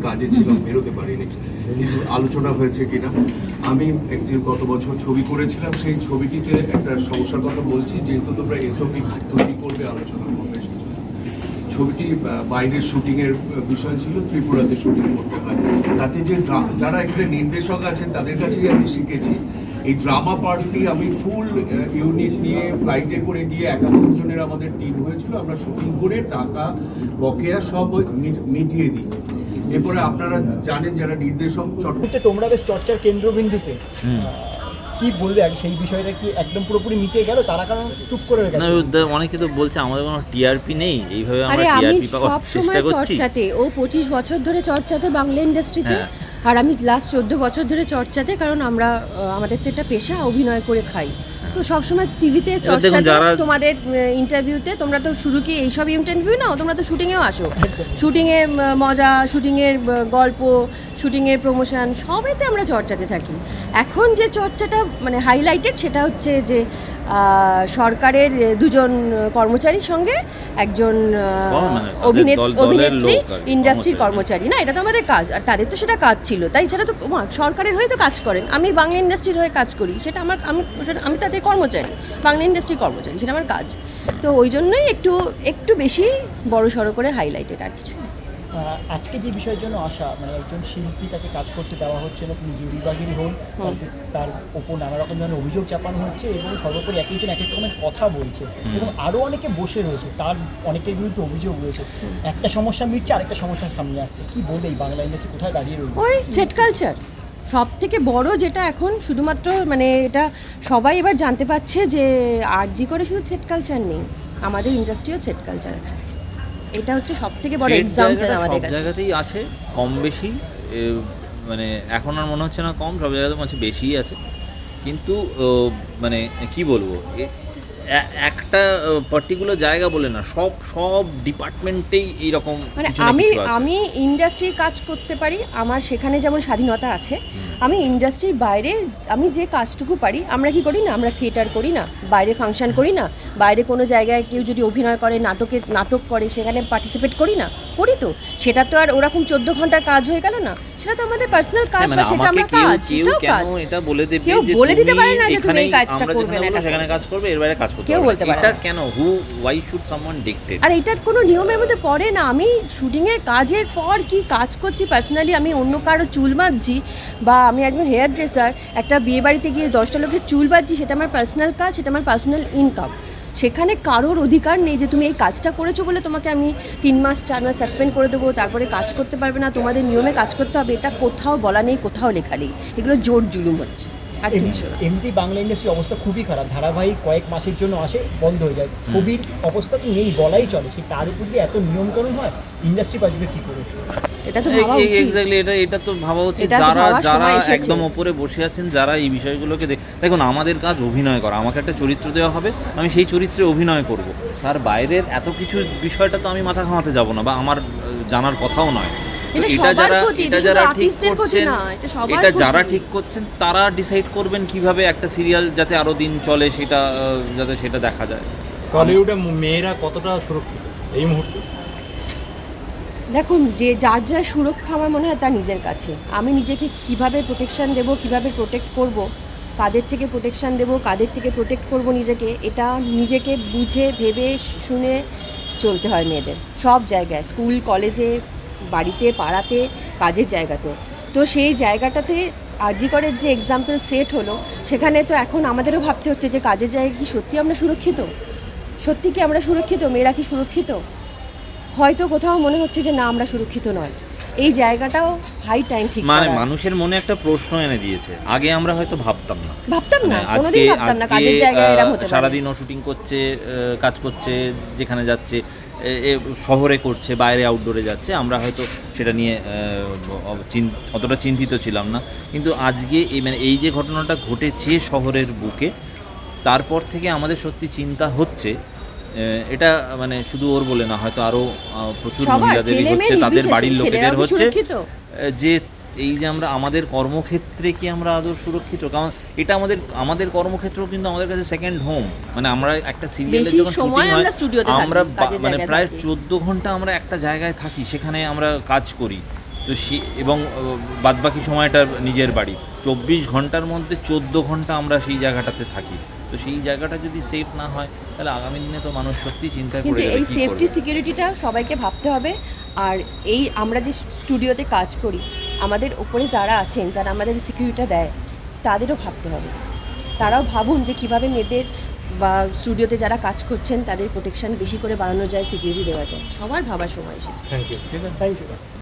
কাজে ছিলাম, বেরোতে পারিনি। কিন্তু আলোচনা হয়েছে কিনা, আমি একটি গত বছর ছবি করেছিলাম, সেই ছবিটিতে একটা সমস্যার কথা বলছি, যেহেতু তোমরা এসওপি তৈরি করবে, আলোচনা করবে। ছবিটি বাইরের শুটিংয়ের বিষয় ছিল, ত্রিপুরাতে শুটিং করতে হয়। তাতে যে যারা এখানে নির্দেশক আছেন তাদের কাছেই আমি শিখেছি, এই ড্রামা পার্টটি আমি ফুল ইউনিট নিয়ে ফ্লাইটে করে গিয়ে 71 জনের আমাদের টিম হয়েছিল। আমরা শুটিং করে টাকা বকেয়া সব মিটিয়ে দিই। এরপরে আপনারা জানেন যারা নির্দেশক, তোমরা বেশ চর্চার কেন্দ্রবিন্দুতে, কি বলবে সেই বিষয়টা কি একদম পুরোপুরি মিটে গেল? তারা কারণ চুপ করে রেখেছে। অনেকে তো বলছে আমাদের কোনো টিআরপি নেই, এইভাবে আমরা আমি টিআরপি পাওয়ার সব চেষ্টা সময় করছি। চর্চাতে, ও 25 বছর ধরে চর্চাতে বাংলা ইন্ডাস্ট্রিতে, আর আমি লাস্ট 14 বছর ধরে চর্চাতে, কারণ আমরা আমাদের তো একটা পেশা, অভিনয় করে খাই। তো সবসময় টিভিতে চর্চাতে, তোমাদের ইন্টারভিউতে, তোমরা তো শুরু কি এইসব ইন্টারভিউ নাও, তোমরা তো শুটিংয়েও আসো, শুটিংয়ে মজা, শুটিংয়ের গল্প, শুটিংয়ের প্রমোশন, সবেতে আমরা চর্চাতে থাকি। এখন যে চর্চাটা মানে হাইলাইটেড, সেটা হচ্ছে যে সরকারের দুজন কর্মচারীর সঙ্গে একজন অভিনেত্রী ইন্ডাস্ট্রির কর্মচারী, না এটা তো আমাদের কাজ, আর তাদের তো সেটা কাজ ছিল, তাই সেটা তো সরকারের হয়ে তো কাজ করেন, আমি বাংলা ইন্ডাস্ট্রির হয়ে কাজ করি, সেটা আমি তাদের কর্মচারী, বাংলা ইন্ডাস্ট্রির কর্মচারী, সেটা আমার কাজ। তো ওই জন্যই একটু বেশি বড় সড়ো করে হাইলাইটেড, আর কিছু। আজকে যে বিষয়ের জন্য আসা, মানে একজন শিল্পী, তাকে কাজ করতে দেওয়া হচ্ছে না, তিনি যে বিভাগেরই হোক, তার ওপর নানা রকম ধরনের অভিযোগ চাপানো হচ্ছে, এবং সর্বোপরি এক একজন এক এক রকমের কথা বলছে, এবং আরও অনেকে বসে রয়েছে, তার অনেকের বিরুদ্ধে অভিযোগ রয়েছে। একটা সমস্যা মিটছে, আরেকটা সমস্যা সামনে আসছে। কি বলবে এই বাংলা ইন্ডাস্ট্রি কোথায় দাঁড়িয়ে রয়েছে? ওই সেট কালচার সব থেকে বড়, যেটা এখন শুধুমাত্র মানে এটা সবাই এবার জানতে পারছে যে আরজি করে শুধু থ্রেড কালচার নেই, আমাদের ইন্ডাস্ট্রিও থ্রেড কালচার আছে। এটা হচ্ছে সব থেকে বড় এক্সাম্পল আমাদের কাছে। সব জায়গাতেই আছে, কম বেশি, মানে এখন আর মনে হচ্ছে না কম, সব জায়গাতে মনে হচ্ছে বেশিই আছে। কিন্তু মানে কি বলবো, একটা পার্টিকুলার জায়গা বলে না, সব ডিপার্টমেন্টেই এইরকম মানে কিছু না কিছু আছে। আমি ইন্ডাস্ট্রির কাজ করতে পারি, আমার সেখানে যেমন স্বাধীনতা আছে, আমি ইন্ডাস্ট্রির বাইরে আমি যে কাজটুকু পারি, আমরা কি করি না, আমরা থিয়েটার করি না, বাইরে ফাংশন করি না, বাইরে কোনো জায়গায় কেউ যদি অভিনয় করে, নাটক করে, সেখানে পার্টিসিপেট করি না, করি তো, সেটা তো আর ওরকম 14 ঘন্টার কাজ হয়ে গেল না, সেটা তো আমাদের পার্সোনাল কাজ, বা সেটা আমরা কাজ, সেটাও কাজ। এটা বলে দেবে কেউ যে বলে দিতে পারে না যে তুমি এখানে এই কাজটা করবে না, এটা সেখানে কাজ করবে, এর বাইরে কাজ করতে কেউ বলতে পারে না। এটা কেন, why should someone dictate? আর এটার কোনো নিয়মের মধ্যে পড়ে না। আমি শুটিংয়ের কাজের পর কি কাজ করছি পার্সোনালি, আমি অন্য কারো চুল বাঁধছি, বা আমি একজন হেয়ার ড্রেসার, একটা বিয়ে বাড়িতে গিয়ে 10টা লোকের চুল বাঁধছি, সেটা আমার পার্সোনাল কাজ, সেটা আমার পার্সোনাল ইনকাম। সেখানে কারোর অধিকার নেই যে তুমি এই কাজটা করেছো বলে তোমাকে আমি 3 মাস 4 মাস সাসপেন্ড করে দেবো, তারপরে কাজ করতে পারবে না, তোমাদের নিয়মে কাজ করতে হবে, এটা কোথাও বলা নেই, কোথাও লেখা নেই। এগুলো জোর জুলুম হচ্ছে, আর কিছু না। এমনি বাংলা ইন্ডাস্ট্রির অবস্থা খুবই খারাপ, ধারাবাহিক কয়েক মাসের জন্য আসে, বন্ধ হয়ে যায়, ছবির অবস্থা তো নেই বলাই চলে, সেই তার উপর দিয়ে এত নিয়মকানুন হয়, ইন্ডাস্ট্রি বাজবে কি করে? এটা তো ভাবা উচিত, এক্স্যাক্টলি, এটা তো ভাবা উচিত। যারা একদম উপরে বসে আছেন, যারা এই বিষয়গুলোকে দেখুন, আমাদের কাজ অভিনয় করা, আমাকে একটা চরিত্র দেওয়া হবে, আমি সেই চরিত্রে অভিনয় করব, তার বাইরের এত কিছু বিষয়টা তো আমি মাথা ঘামাতে যাব না, বা আমার জানার কথাও নয়। এটা যারা ঠিক করছেন তারা ডিসাইড করবেন কিভাবে একটা সিরিয়াল যাতে আরো দিন চলে, সেটা দেখা যায়। টলিউডে মেয়েরা কতটা সুরক্ষিত এই মুহূর্তে? দেখুন, যে যার যা সুরক্ষা আমার মনে হয় তার নিজের কাছে। আমি নিজেকে কিভাবে প্রোটেকশান দেবো, কিভাবে প্রোটেক্ট করব, কাদের থেকে প্রোটেকশান দেবো, কাদের থেকে প্রোটেক্ট করব নিজেকে, এটা নিজেকে বুঝে ভেবে শুনে চলতে হয় মেয়েদের, সব জায়গায়, স্কুল কলেজে, বাড়িতে, পাড়াতে, কাজের জায়গাতেও। তো সেই জায়গাটাতে আরজি করের যে এক্সাম্পল সেট হলো, সেখানে তো এখন আমাদেরও ভাবতে হচ্ছে যে কাজের জায়গায় কি সত্যি আমরা সুরক্ষিত, সত্যি কি আমরা সুরক্ষিত, মেয়েরা কি সুরক্ষিত? হয়তো কোথাও মনে হচ্ছে যে না, আমরা সুরক্ষিত নয়। এই জায়গাটাও হাই টাইম ঠিক মানে মানুষের মনে একটা প্রশ্ন এনে দিয়েছে, আগে আমরা হয়তো ভাবতাম না, কোনোদিন ভাবতাম না কাজের জায়গায় এরকম হতে পারে। সারাদিন ও শুটিং করছে, কাজ করছে, যেখানে যাচ্ছে, শহরে করছে, বাইরে আউটডোরে যাচ্ছে, আমরা হয়তো সেটা নিয়ে অতটা চিন্তিত ছিলাম না। কিন্তু আজকে এই যে ঘটনাটা ঘটেছে শহরের বুকে, তারপর থেকে আমাদের সত্যি চিন্তা হচ্ছে, এটা মানে শুধু ওর বলে না, হয়তো আরও প্রচুর মহিলাদেরই হচ্ছে, তাদের বাড়ির লোকেদের হচ্ছে, যে এই যে আমরা আমাদের কর্মক্ষেত্রে কি আমরা আদৌ সুরক্ষিত? কারণ এটা আমাদের কর্মক্ষেত্র কিন্তু আমাদের কাছে সেকেন্ড হোম। মানে আমরা একটা সিরিয়ালের যখন শুটিং হয়, আমরা মানে প্রায় 14 ঘন্টা আমরা একটা জায়গায় থাকি, সেখানে আমরা কাজ করি, তো এবং বাদবাকি সময়টা নিজের বাড়ি, 24 ঘন্টার মধ্যে 14 ঘন্টা আমরা সেই জায়গাটাতে থাকি। তো সেই জায়গাটা যদি সেফ না হয় তাহলে আগামী দিনে তো মানুষ সত্যিই চিন্তায় কিন্তু পড়ে যাবে এই কী সেফটি করবে। সিকিউরিটিটা সবাইকে ভাবতে হবে। আর এই আমরা যে স্টুডিওতে কাজ করি, আমাদের ওপরে যারা আছেন, যারা আমাদের সিকিউরিটিটা দেয়, তাদেরও ভাবতে হবে। তারাও ভাবুন যে কীভাবে মেয়েদের বা স্টুডিওতে যারা কাজ করছেন তাদের প্রোটেকশন বেশি করে বাড়ানো যায়, সিকিউরিটি দেওয়া যায়। সবার ভাবার সময় এসেছে। Thank you. Thank you.